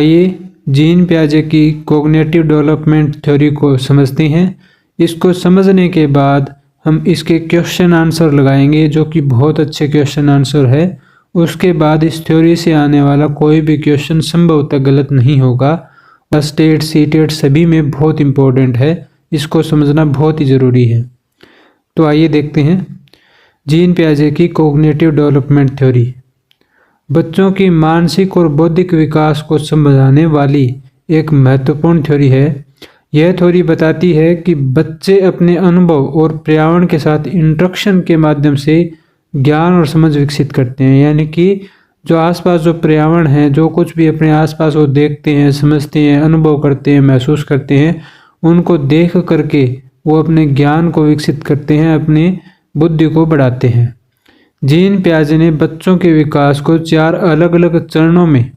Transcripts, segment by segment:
आइए जीन पियाजे की cognitive development theory को समझते हैं। इसको समझने के बाद हम इसके क्वेश्चन आंसर लगाएंगे, जो कि बहुत अच्छे क्वेश्चन आंसर है। उसके बाद इस थ्योरी से आने वाला कोई भी क्वेश्चन संभवतः गलत नहीं होगा। स्टेट सीटेट सभी में बहुत इम्पोर्टेंट है, इसको समझना बहुत ही ज़रूरी है। तो आइए देखते हैं जीन पियाजे की कॉग्निटिव डेवलपमेंट थ्योरी। बच्चों की मानसिक और बौद्धिक विकास को समझाने वाली एक महत्वपूर्ण थ्योरी है। यह थ्योरी बताती है कि बच्चे अपने अनुभव और पर्यावरण के साथ इंटरेक्शन के माध्यम से ज्ञान और समझ विकसित करते हैं। यानी कि जो आसपास जो पर्यावरण है, जो कुछ भी अपने आसपास वो देखते हैं, समझते हैं, अनुभव करते हैं, महसूस करते हैं, उनको देख करके वो अपने ज्ञान को विकसित करते हैं, अपनी बुद्धि को बढ़ाते हैं। जीन पियाजे ने बच्चों के विकास को 4 अलग अलग चरणों में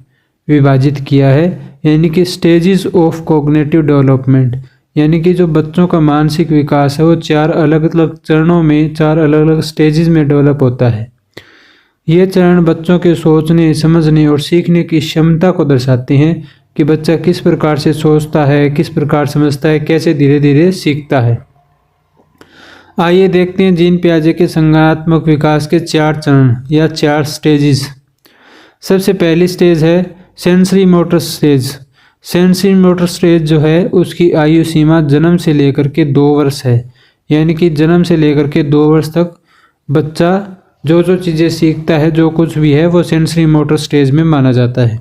विभाजित किया है, यानी कि स्टेजेस ऑफ कॉग्निटिव डेवलपमेंट। यानी कि जो बच्चों का मानसिक विकास है वो 4 अलग अलग चरणों में, 4 अलग अलग स्टेजेस में डेवलप होता है। ये चरण बच्चों के सोचने, समझने और सीखने की क्षमता को दर्शाते हैं कि बच्चा किस प्रकार से सोचता है, किस प्रकार समझता है, कैसे धीरे धीरे सीखता है। आइए देखते हैं जीन पियाजे के संज्ञानात्मक विकास के 4 चरण या 4 स्टेजेस। सबसे पहली स्टेज है sensory motor stage. Sensory motor stage जो है उसकी आयु सीमा जन्म से लेकर के 2 वर्ष है। यानी कि जन्म से लेकर के 2 वर्ष तक बच्चा जो चीज़ें सीखता है, जो कुछ भी है, वो सेंसरी मोटर स्टेज में माना जाता है।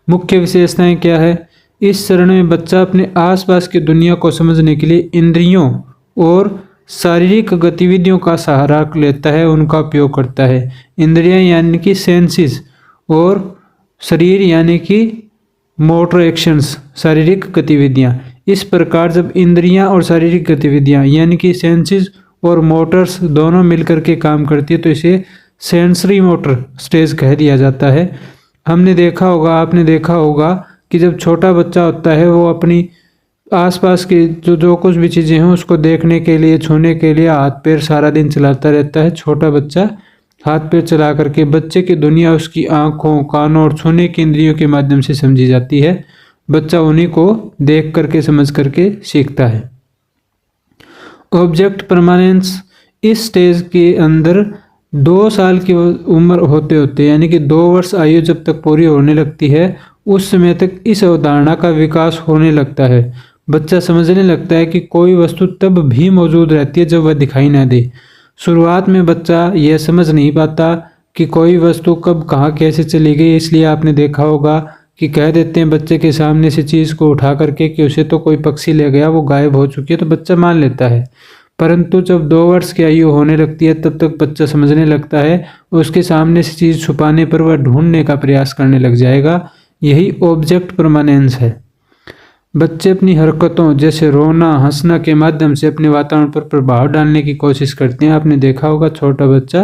मुख्य विशेषताएं क्या है? इस चरण में बच्चा अपने आसपास की दुनिया को समझने के लिए इंद्रियों और शारीरिक गतिविधियों का सहारा लेता है, उनका उपयोग करता है। इंद्रियां यानी कि सेंसेस और शरीर यानी कि मोटर एक्शंस, शारीरिक गतिविधियां। इस प्रकार जब इंद्रियां और शारीरिक गतिविधियां यानी कि सेंसेस और मोटर्स दोनों मिलकर के काम करती है तो इसे सेंसरी मोटर स्टेज कह दिया जाता है। हमने देखा होगा, आपने देखा होगा कि जब छोटा बच्चा होता है वो अपनी आसपास की जो कुछ भी चीज़ें हैं उसको देखने के लिए, छूने के लिए हाथ पैर सारा दिन चलाता रहता है। छोटा बच्चा हाथ पैर चला करके बच्चे की दुनिया उसकी आँखों, कानों और छूने की इंद्रियों के माध्यम से समझी जाती है। बच्चा उन्हीं को देख करके, समझ करके सीखता है। Object permanence. इस स्टेज के अंदर 2 साल की उम्र होते होते यानी कि 2 वर्ष आयु जब तक पूरी होने लगती है उस समय तक इस अवधारणा का विकास होने लगता है। बच्चा समझने लगता है कि कोई वस्तु तब भी मौजूद रहती है जब वह दिखाई ना दे। शुरुआत में बच्चा यह समझ नहीं पाता कि कोई वस्तु कब, कहाँ, कैसे चली गई। इसलिए आपने देखा होगा कि कह देते हैं बच्चे के सामने से चीज़ को उठा करके कि उसे तो कोई पक्षी ले गया, वो गायब हो चुकी है, तो बच्चा मान लेता है। परंतु जब 2 वर्ष की आयु होने लगती है तब तक बच्चा समझने लगता है, उसके सामने से चीज़ छुपाने पर वह ढूंढने का प्रयास करने लग जाएगा। यही ऑब्जेक्ट परमानेंस है। बच्चे अपनी हरकतों जैसे रोना, हंसना के माध्यम से अपने वातावरण पर प्रभाव डालने की कोशिश करते हैं। आपने देखा होगा छोटा बच्चा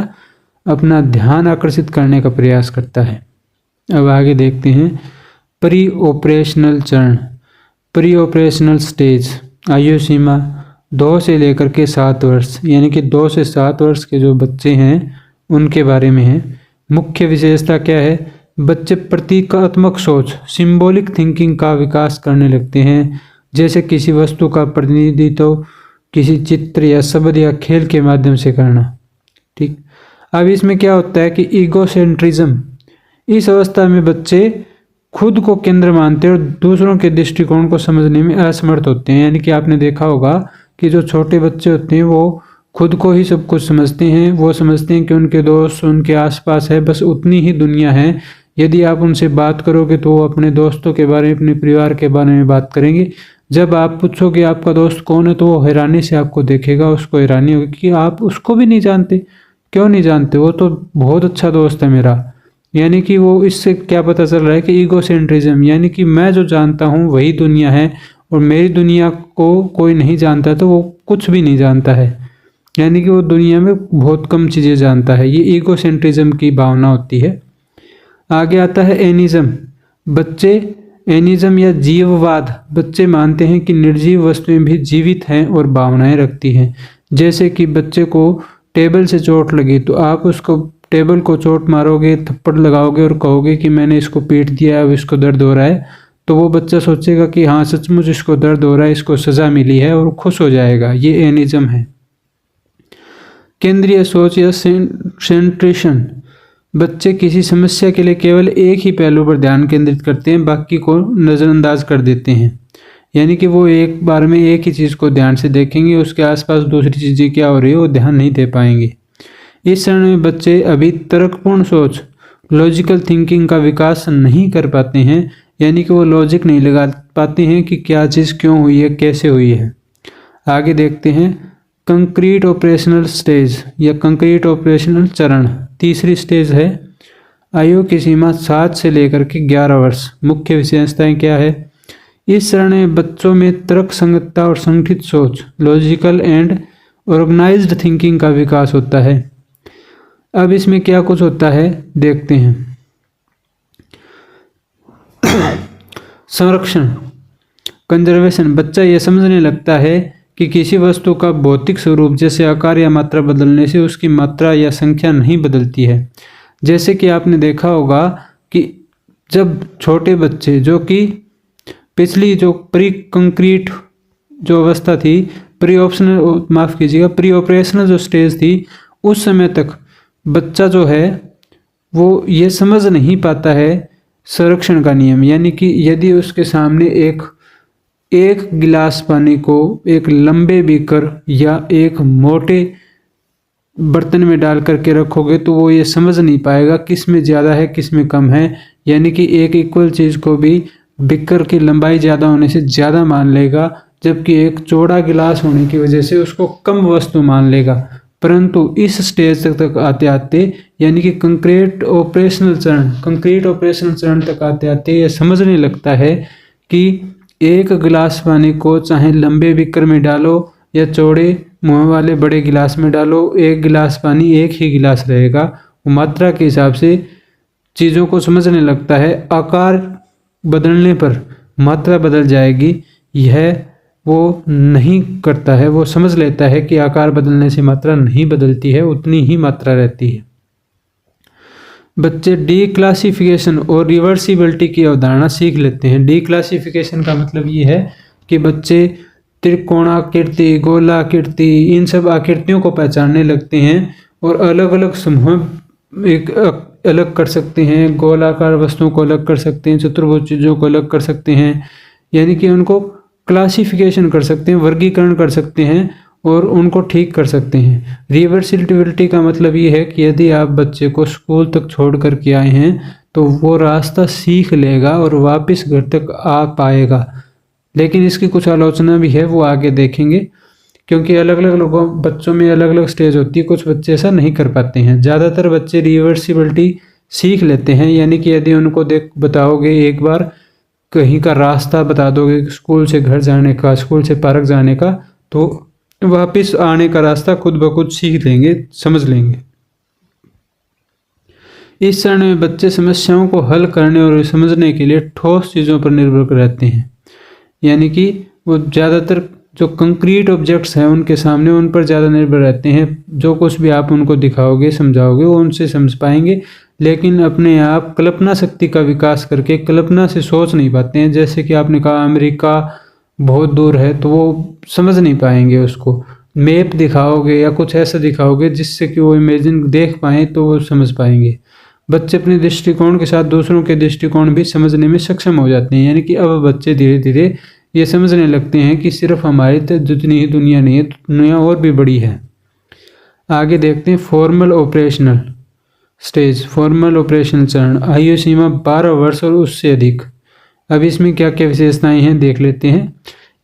अपना ध्यान आकर्षित करने का प्रयास करता है। अब आगे देखते हैं प्री ऑपरेशनल चरण, प्री ऑपरेशनल स्टेज। आयु सीमा 2 से लेकर के 7 वर्ष, यानी कि 2 से 7 वर्ष के जो बच्चे हैं उनके बारे में है। मुख्य विशेषता क्या है? बच्चे प्रतीकात्मक सोच, सिंबॉलिक थिंकिंग का विकास करने लगते हैं, जैसे किसी वस्तु का प्रतिनिधित्व किसी चित्र या शब्द या खेल के माध्यम से करना। ठीक, अब इसमें क्या होता है कि ईगोसेंट्रिज्म। इस अवस्था में बच्चे खुद को केंद्र मानते हैं और दूसरों के दृष्टिकोण को समझने में असमर्थ होते हैं। यानी कि आपने देखा होगा कि जो छोटे बच्चे होते हैं वो खुद को ही सब कुछ समझते हैं। वो समझते हैं कि उनके दोस्त उनके आसपास है, बस उतनी ही दुनिया है। यदि आप उनसे बात करोगे तो वो अपने दोस्तों के बारे में, अपने परिवार के बारे में बात करेंगे। जब आप पूछोगे आपका दोस्त कौन है तो वो हैरानी से आपको देखेगा, उसको हैरानी होगी कि आप उसको भी नहीं जानते। क्यों नहीं जानते? वो तो बहुत अच्छा दोस्त है मेरा। यानी कि वो, इससे क्या पता चल रहा है कि ईगोसेंट्रिज्म, यानी कि मैं जो जानता हूँ वही दुनिया है और मेरी दुनिया को कोई नहीं जानता तो वो कुछ भी नहीं जानता है। यानी कि वो दुनिया में बहुत कम चीज़ें जानता है। ये ईगोसेंट्रिज्म की भावना होती है। आगे आता है एनिज्म। बच्चे एनिज्म या जीववाद। बच्चे मानते हैं कि निर्जीव वस्तुएं भी जीवित हैं और भावनाएं रखती हैं। जैसे कि बच्चे को टेबल से चोट लगी तो आप उसको टेबल को चोट मारोगे, थप्पड़ लगाओगे और कहोगे कि मैंने इसको पीट दिया, अब इसको दर्द हो रहा है। तो वो बच्चा सोचेगा कि हाँ सचमुच इसको दर्द हो रहा है, इसको सज़ा मिली है, और खुश हो जाएगा। ये एनिज्म है। केंद्रीय सोच या सेंट्रेशन, बच्चे किसी समस्या के लिए केवल एक ही पहलू पर ध्यान केंद्रित करते हैं, बाकी को नज़रअंदाज कर देते हैं। यानी कि वो एक बार में एक ही चीज़ को ध्यान से देखेंगे, उसके आसपास दूसरी चीज़ें क्या हो रही है वो ध्यान नहीं दे पाएंगे। इस चरण में बच्चे अभी तर्कपूर्ण सोच, लॉजिकल थिंकिंग का विकास नहीं कर पाते हैं। यानी कि वो लॉजिक नहीं लगा पाते हैं कि क्या चीज़ क्यों हुई है, कैसे हुई है। आगे देखते हैं कंक्रीट ऑपरेशनल स्टेज या कंक्रीट ऑपरेशनल चरण। तीसरी स्टेज है। आयु की सीमा 7 से लेकर के 11 वर्ष। मुख्य विशेषताएं क्या है? इस चरण में बच्चों में तर्क संगतता और संगठित सोच, लॉजिकल एंड ऑर्गेनाइज्ड थिंकिंग का विकास होता है। अब इसमें क्या कुछ होता है देखते हैं। संरक्षण, कंजर्वेशन, बच्चा यह समझने लगता है कि किसी वस्तु का भौतिक स्वरूप जैसे आकार या मात्रा बदलने से उसकी मात्रा या संख्या नहीं बदलती है। जैसे कि आपने देखा होगा कि जब छोटे बच्चे, जो कि पिछली जो प्री कंक्रीट जो अवस्था थी, प्री ऑपरेशनल जो स्टेज थी, उस समय तक बच्चा जो है वो ये समझ नहीं पाता है संरक्षण का नियम। यानी कि यदि उसके सामने एक गिलास पानी को एक लंबे बीकर या एक मोटे बर्तन में डाल करके रखोगे तो वो ये समझ नहीं पाएगा किस में ज़्यादा है किस में कम है। यानी कि एक इक्वल चीज़ को भी बीकर की लंबाई ज़्यादा होने से ज़्यादा मान लेगा, जबकि एक चौड़ा गिलास होने की वजह से उसको कम वस्तु मान लेगा। परंतु इस स्टेज तक आते आते, यानी कि कंक्रीट ऑपरेशनल चरण तक आते आते ये समझने लगता है कि एक गिलास पानी को चाहे लंबे बीकर में डालो या चौड़े मुँह वाले बड़े गिलास में डालो, एक गिलास पानी एक ही गिलास रहेगा। वो मात्रा के हिसाब से चीज़ों को समझने लगता है। आकार बदलने पर मात्रा बदल जाएगी, यह वो नहीं करता है। वो समझ लेता है कि आकार बदलने से मात्रा नहीं बदलती है, उतनी ही मात्रा रहती है। बच्चे डीक्लासिफिकेशन और रिवर्सिबिलिटी की अवधारणा सीख लेते हैं। डीक्लासिफिकेशन का मतलब ये है कि बच्चे त्रिकोणाकृति, गोलाकृति, इन सब आकृतियों को पहचानने लगते हैं और अलग अलग समूह एक अलग कर सकते हैं। गोलाकार वस्तुओं को अलग कर सकते हैं, चतुर्भुज चीज़ों को अलग कर सकते हैं। यानी कि उनको क्लासिफिकेशन कर सकते हैं, वर्गीकरण कर सकते हैं और उनको ठीक कर सकते हैं। रिवर्सिबिलिटी का मतलब ये है कि यदि आप बच्चे को स्कूल तक छोड़ कर के आए हैं तो वो रास्ता सीख लेगा और वापस घर तक आ पाएगा। लेकिन इसकी कुछ आलोचना भी है, वो आगे देखेंगे, क्योंकि अलग अलग बच्चों में अलग अलग स्टेज होती है। कुछ बच्चे ऐसा नहीं कर पाते हैं। ज़्यादातर बच्चे रिवर्सिबिलिटी सीख लेते हैं। यानी कि यदि उनको बताओगे, एक बार कहीं का रास्ता बता दोगे, स्कूल से घर जाने का, स्कूल से पार्क जाने का, तो वापस आने का रास्ता खुद ब खुद सीख लेंगे, समझ लेंगे। इस चरण में बच्चे समस्याओं को हल करने और समझने के लिए ठोस चीज़ों पर निर्भर रहते हैं। यानी कि वो ज़्यादातर जो कंक्रीट ऑब्जेक्ट्स हैं उनके सामने, उन पर ज़्यादा निर्भर रहते हैं। जो कुछ भी आप उनको दिखाओगे, समझाओगे, वो उनसे समझ पाएंगे, लेकिन अपने आप कल्पना शक्ति का विकास करके कल्पना से सोच नहीं पाते हैं। जैसे कि आपने कहा अमेरिका बहुत दूर है, तो वो समझ नहीं पाएंगे उसको। मैप दिखाओगे या कुछ ऐसा दिखाओगे जिससे कि वो इमेजिन देख पाएँ तो वो समझ पाएंगे। बच्चे अपने दृष्टिकोण के साथ दूसरों के दृष्टिकोण भी समझने में सक्षम हो जाते हैं। यानी कि अब बच्चे धीरे धीरे ये समझने लगते हैं कि सिर्फ हमारी जितनी ही दुनिया नहीं है, दुनिया और भी बड़ी है। आगे देखते हैं formal operational stage, formal operational चरण। आयु सीमा 12 वर्ष और उससे अधिक। अब इसमें क्या क्या विशेषताएं हैं देख लेते हैं।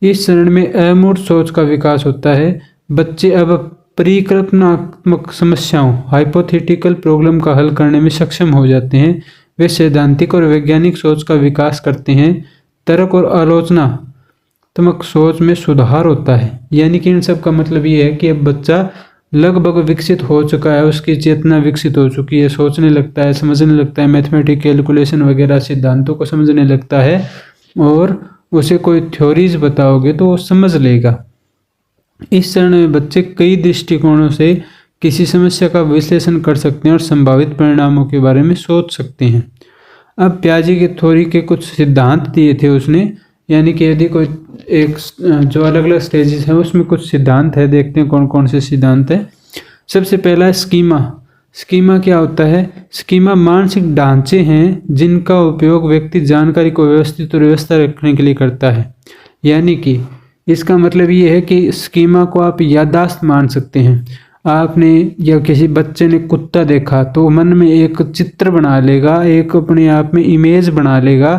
इस चरण में अमूर्त सोच का विकास होता है। बच्चे अब परिकल्पनात्मक समस्याओं, हाइपोथेटिकल प्रॉब्लम का हल करने में सक्षम हो जाते हैं। वे सैद्धांतिक और वैज्ञानिक सोच का विकास करते हैं। तर्क और आलोचनात्मक सोच में सुधार होता है। यानी कि इन सब का मतलब ये है कि अब बच्चा लगभग विकसित हो चुका है, उसकी चेतना विकसित हो चुकी है, सोचने लगता है, समझने लगता है, मैथमेटिक कैलकुलेशन वगैरह सिद्धांतों को समझने लगता है, और उसे कोई थ्योरीज बताओगे तो वो समझ लेगा। इस चरण में बच्चे कई दृष्टिकोणों से किसी समस्या का विश्लेषण कर सकते हैं और संभावित परिणामों के बारे में सोच सकते हैं। अब पियाजे की थ्योरी के कुछ सिद्धांत दिए थे उसने, यानी कि यदि कोई एक जो अलग अलग स्टेजेस हैं उसमें कुछ सिद्धांत है, देखते हैं कौन कौन से सिद्धांत है। सबसे पहला है स्कीमा। स्कीमा क्या होता है? स्कीमा मानसिक ढांचे हैं जिनका उपयोग व्यक्ति जानकारी को व्यवस्थित और व्यवस्था रखने के लिए करता है। यानी कि इसका मतलब ये है कि स्कीमा को आप याददाश्त मान सकते हैं। आपने या किसी बच्चे ने कुत्ता देखा तो मन में एक चित्र बना लेगा, एक अपने आप में इमेज बना लेगा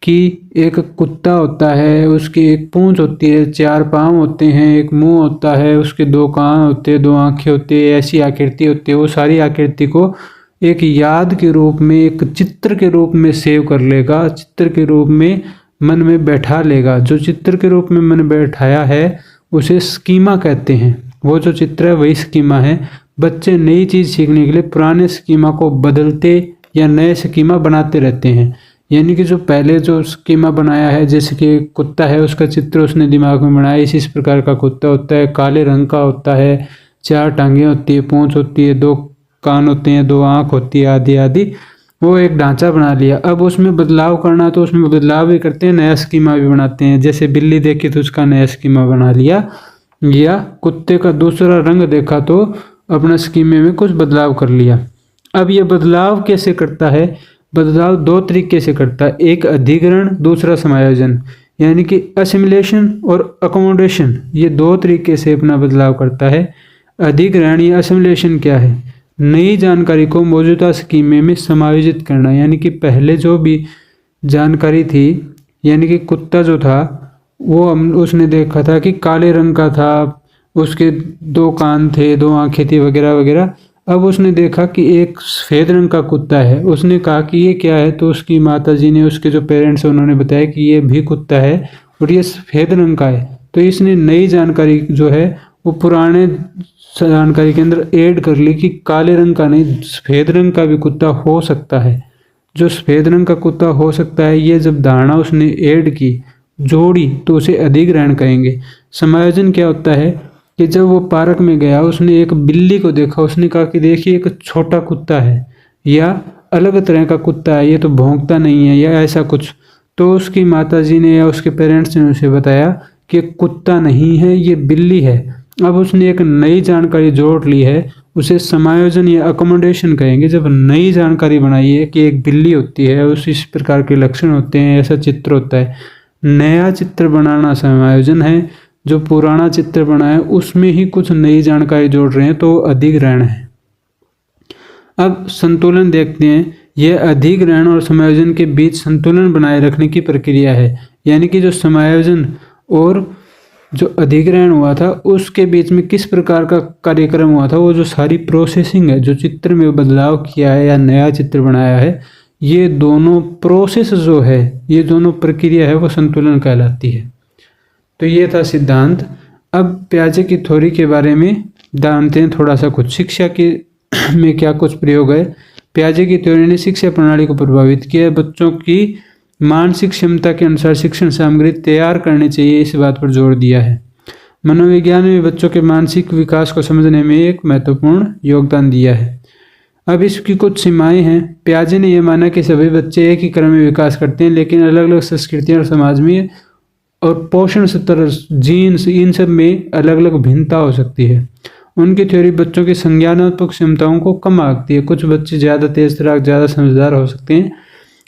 कि एक कुत्ता होता है, उसकी एक पूंछ होती है, 4 पाँव होते हैं, एक मुंह होता है, उसके 2 कान होते हैं, 2 आंखें होती है, ऐसी आकृति होती है। वो सारी आकृति को एक याद के रूप में, एक चित्र के रूप में सेव कर लेगा, चित्र के रूप में मन में बैठा लेगा। जो चित्र के रूप में मन बैठाया है उसे स्कीमा कहते हैं। वो जो चित्र है वही स्कीमा है। बच्चे नई चीज़ सीखने के लिए पुराने स्कीमा को बदलते या नए स्कीमा बनाते रहते हैं। यानी कि जो पहले जो स्कीमा बनाया है, जैसे कि कुत्ता है उसका चित्र उसने दिमाग में बनाया, इस प्रकार का कुत्ता होता है, काले रंग का होता है, 4 टांगें होती है, पूंछ होती है, 2 कान होते हैं, 2 आँख होती है, आदि आदि। वो एक ढांचा बना लिया। अब उसमें बदलाव करना तो उसमें बदलाव भी करते हैं, नया स्कीमा भी बनाते हैं। जैसे बिल्ली देखी तो उसका नया स्कीमा बना लिया, या कुत्ते का दूसरा रंग देखा तो अपना स्कीमे में कुछ बदलाव कर लिया। अब ये बदलाव कैसे करता है? बदलाव 2 तरीके से करता है, एक अधिग्रहण, दूसरा समायोजन। यानी कि असिमिलेशन और अकोमोडेशन, ये 2 तरीके से अपना बदलाव करता है। अधिग्रहण या असिमिलेशन क्या है? नई जानकारी को मौजूदा स्कीमे में समायोजित करना। यानी कि पहले जो भी जानकारी थी, यानी कि कुत्ता जो था वो उसने देखा था कि काले रंग का था, उसके 2 कान थे, 2 आंखें थी, वगैरह वगैरह। अब उसने देखा कि एक सफ़ेद रंग का कुत्ता है। उसने कहा कि ये क्या है? तो उसकी माताजी ने, उसके जो पेरेंट्स हैं उन्होंने बताया कि ये भी कुत्ता है और ये सफ़ेद रंग का है। तो इसने नई जानकारी जो है वो पुराने जानकारी के अंदर ऐड कर ली कि काले रंग का नहीं, सफ़ेद रंग का भी कुत्ता हो सकता है। जो सफ़ेद रंग का कुत्ता हो सकता है, ये जब धारणा उसने ऐड की, जोड़ी, तो उसे अधिग्रहण कहेंगे। समायोजन क्या होता है कि जब वो पार्क में गया, उसने एक बिल्ली को देखा, उसने कहा कि देखिए एक छोटा कुत्ता है या अलग तरह का कुत्ता है, ये तो भौंकता नहीं है या ऐसा कुछ। तो उसकी माताजी ने या उसके पेरेंट्स ने उसे बताया कि कुत्ता नहीं है, ये बिल्ली है। अब उसने एक नई जानकारी जोड़ ली है, उसे समायोजन या अकोमोडेशन कहेंगे। जब नई जानकारी बनाई है कि एक बिल्ली होती है, उस इस प्रकार के लक्षण होते हैं, ऐसा चित्र होता है, नया चित्र बनाना समायोजन है। जो पुराना चित्र बना है उसमें ही कुछ नई जानकारी जोड़ रहे हैं तो अधिग्रहण है। अब संतुलन देखते हैं। यह अधिग्रहण और समायोजन के बीच संतुलन बनाए रखने की प्रक्रिया है। यानी कि जो समायोजन और जो अधिग्रहण हुआ था उसके बीच में किस प्रकार का कार्यक्रम हुआ था, वो जो सारी प्रोसेसिंग है, जो चित्र में बदलाव किया है या नया चित्र बनाया है, ये दोनों प्रोसेस जो है, ये दोनों प्रक्रिया है, वो संतुलन कहलाती है। तो ये था सिद्धांत। अब पियाजे की थ्योरी के बारे में जानते हैं थोड़ा सा कुछ। शिक्षा के में क्या कुछ प्रयोग है? पियाजे की थ्योरी ने शिक्षा प्रणाली को प्रभावित किया है। बच्चों की मानसिक क्षमता के अनुसार शिक्षण सामग्री तैयार करनी चाहिए, इस बात पर जोर दिया है। मनोविज्ञान में बच्चों के मानसिक विकास को समझने में एक महत्वपूर्ण योगदान दिया है। अब इसकी कुछ सीमाएं हैं। पियाजे ने यह माना कि सभी बच्चे एक ही क्रम में विकास करते हैं, लेकिन अलग अलग संस्कृतियां और समाज में और पोषण स्तर, जीन्स, इन सब में अलग अलग भिन्नता हो सकती है। उनकी थ्योरी बच्चों की संज्ञानात्मक क्षमताओं को कम आंकती है। कुछ बच्चे ज़्यादा तेज तर्क, ज़्यादा समझदार हो सकते हैं।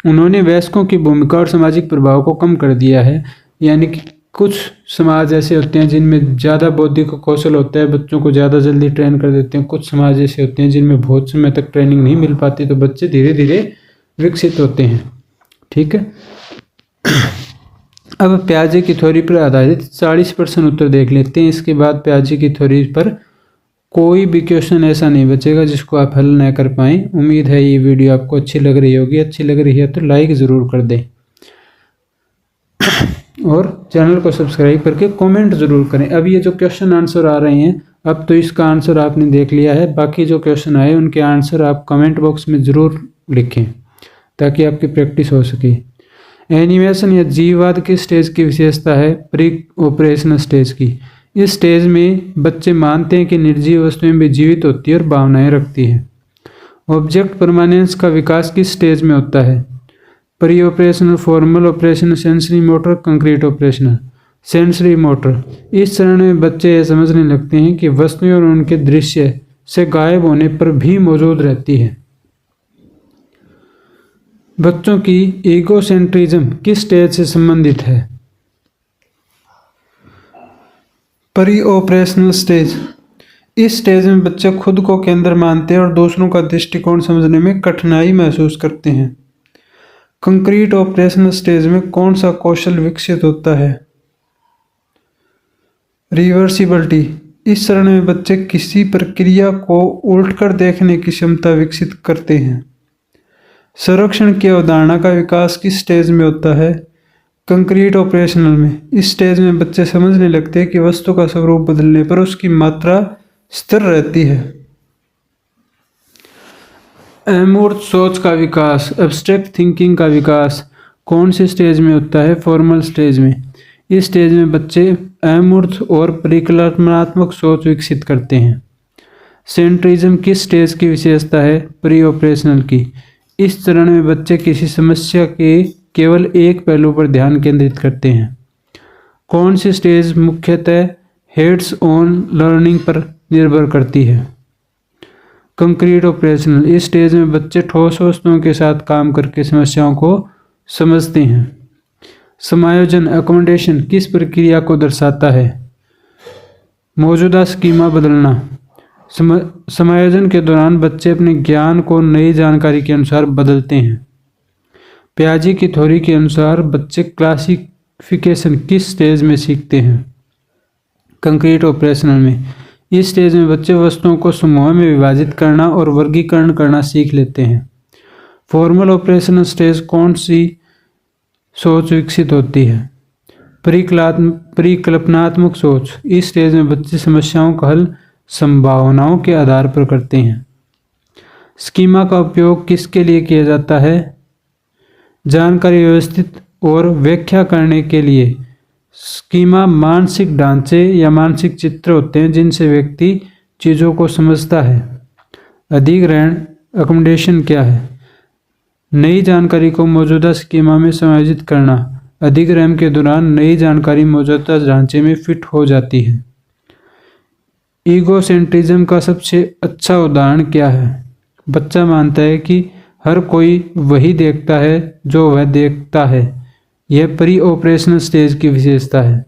उन्होंने वयस्कों की भूमिका और सामाजिक प्रभाव को कम कर दिया है। यानी कि कुछ समाज ऐसे होते हैं जिनमें ज़्यादा बौद्धिक कौशल होता है, बच्चों को ज़्यादा जल्दी ट्रेन कर देते हैं। कुछ समाज ऐसे होते हैं जिनमें बहुत समय तक ट्रेनिंग नहीं मिल पाती, तो बच्चे धीरे धीरे विकसित होते हैं। ठीक है। अब पियाजे की थ्योरी पर आधारित 40% उत्तर देख लेते हैं। इसके बाद पियाजे की थ्योरी पर कोई भी क्वेश्चन ऐसा नहीं बचेगा जिसको आप हल न कर पाएँ। उम्मीद है ये वीडियो आपको अच्छी लग रही होगी। अच्छी लग रही है तो लाइक ज़रूर कर दें और चैनल को सब्सक्राइब करके कमेंट ज़रूर करें। अब ये जो क्वेश्चन आंसर आ रहे हैं, अब तो इसका आंसर आपने देख लिया है। बाकी जो क्वेश्चन आए उनके आंसर आप कमेंट बॉक्स में ज़रूर लिखें ताकि आपकी प्रैक्टिस हो सके। एनिमेशन या जीववाद की स्टेज की विशेषता है प्री ऑपरेशनल स्टेज की। इस स्टेज में बच्चे मानते हैं कि निर्जीव वस्तुएं भी जीवित होती है और भावनाएं रखती हैं। ऑब्जेक्ट परमानेंस का विकास किस स्टेज में होता है? Pre operational, formal operational, sensory motor, concrete operational. Sensory motor, इस चरण में बच्चे यह समझने लगते हैं कि वस्तुएं और उनके दृश्य से गायब होने पर भी मौजूद रहती है। बच्चों की ईगोसेंट्रिज्म किस स्टेज से संबंधित है? Pre operational stage. इस स्टेज में बच्चे खुद को केंद्र मानते हैं और दूसरों का दृष्टिकोण समझने में कठिनाई महसूस करते हैं। कंक्रीट ऑपरेशनल स्टेज में कौन सा कौशल विकसित होता है? रिवर्सिबिलिटी। इस चरण में बच्चे किसी प्रक्रिया को उलटकर देखने की क्षमता विकसित करते हैं। संरक्षण की अवधारणा का विकास किस स्टेज में होता है? कंक्रीट ऑपरेशनल में। इस स्टेज में बच्चे समझने लगते हैं कि वस्तु का स्वरूप बदलने पर उसकी मात्रा स्थिर रहती है। अमूर्त सोच का विकास, एब्स्ट्रैक्ट थिंकिंग का विकास कौन से स्टेज में होता है? फॉर्मल स्टेज में। इस स्टेज में बच्चे अमूर्त और परिकल्पनात्मक सोच विकसित करते हैं। सेंट्रिज्म किस स्टेज की विशेषता है? प्री ऑपरेशनल की। इस चरण में बच्चे किसी समस्या के केवल एक पहलू पर ध्यान केंद्रित करते हैं। कौन सी स्टेज मुख्यतः हेड्स ऑन लर्निंग पर निर्भर करती है? Concrete operational. इस स्टेज में बच्चे ठोस वस्तुओं के साथ काम करके समस्याओं को समझते हैं। समायोजन, अकोमोडेशन किस प्रक्रिया को दर्शाता है? मौजूदा स्कीमा बदलना। समायोजन के दौरान बच्चे अपने ज्ञान को नई जानकारी के अनुसार बदलते हैं। पियाजे की थ्योरी के अनुसार बच्चे क्लासिफिकेशन किस स्टेज में सीखते हैं? कंक्रीट ऑपरेशनल में। इस स्टेज में बच्चे वस्तुओं को समूह में विभाजित करना और वर्गीकरण करना सीख लेते हैं। फॉर्मल ऑपरेशनल स्टेज कौन सी सोच विकसित होती है? परिकल्पनात्मक सोच। इस स्टेज में बच्चे समस्याओं का हल संभावनाओं के आधार पर करते हैं। स्कीमा का उपयोग किसके लिए किया जाता है? जानकारी व्यवस्थित और व्याख्या करने के लिए। स्कीमा मानसिक ढांचे या मानसिक चित्र होते हैं जिनसे व्यक्ति चीज़ों को समझता है। अधिग्रहण, अकोमोडेशन क्या है? नई जानकारी को मौजूदा स्कीमा में समायोजित करना। अधिग्रहण के दौरान नई जानकारी मौजूदा ढांचे में फिट हो जाती है। ईगोसेंट्रिज्म का सबसे अच्छा उदाहरण क्या है? बच्चा मानता है कि हर कोई वही देखता है जो वह देखता है। यह प्री ऑपरेशनल स्टेज की विशेषता है।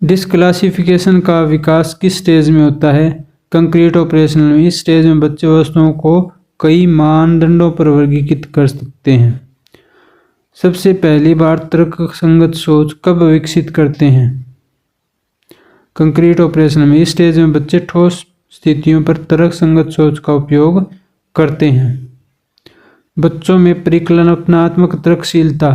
डिस्क्लासिफिकेशन का विकास किस स्टेज में होता है? कंक्रीट ऑपरेशनल में। इस स्टेज में बच्चे वस्तुओं को कई मानदंडों पर वर्गीकृत कर सकते हैं। सबसे पहली बार तर्कसंगत सोच कब विकसित करते हैं? कंक्रीट ऑपरेशनल में। इस स्टेज में बच्चे ठोस स्थितियों पर तर्कसंगत सोच का उपयोग करते हैं। बच्चों में परिकल्पनात्मक तर्कशीलता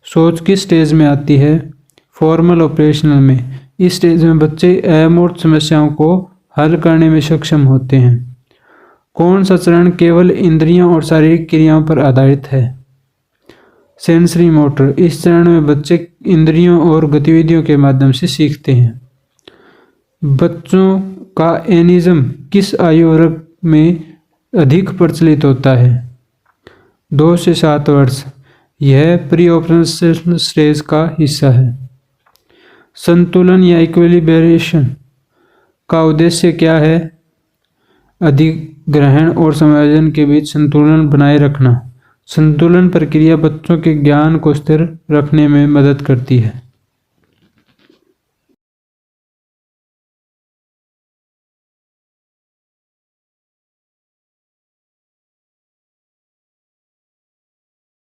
सोच किस स्टेज में आती है? फॉर्मल ऑपरेशनल में। इस स्टेज में बच्चे अमूर्त समस्याओं को हल करने में सक्षम होते हैं। कौन सा चरण केवल इंद्रियों और शारीरिक क्रियाओं पर आधारित है? Sensory motor. इस चरण में बच्चे इंद्रियों और गतिविधियों के माध्यम से सीखते हैं। बच्चों का एनिज्म किस आयु वर्ग में अधिक प्रचलित होता है? 2 से 7 वर्ष। यह प्री ऑपरेशनल स्टेज का हिस्सा है। संतुलन या इक्विलिब्रेशन का उद्देश्य क्या है? अधिग्रहण और समायोजन के बीच संतुलन बनाए रखना। संतुलन प्रक्रिया बच्चों के ज्ञान को स्थिर रखने में मदद करती है।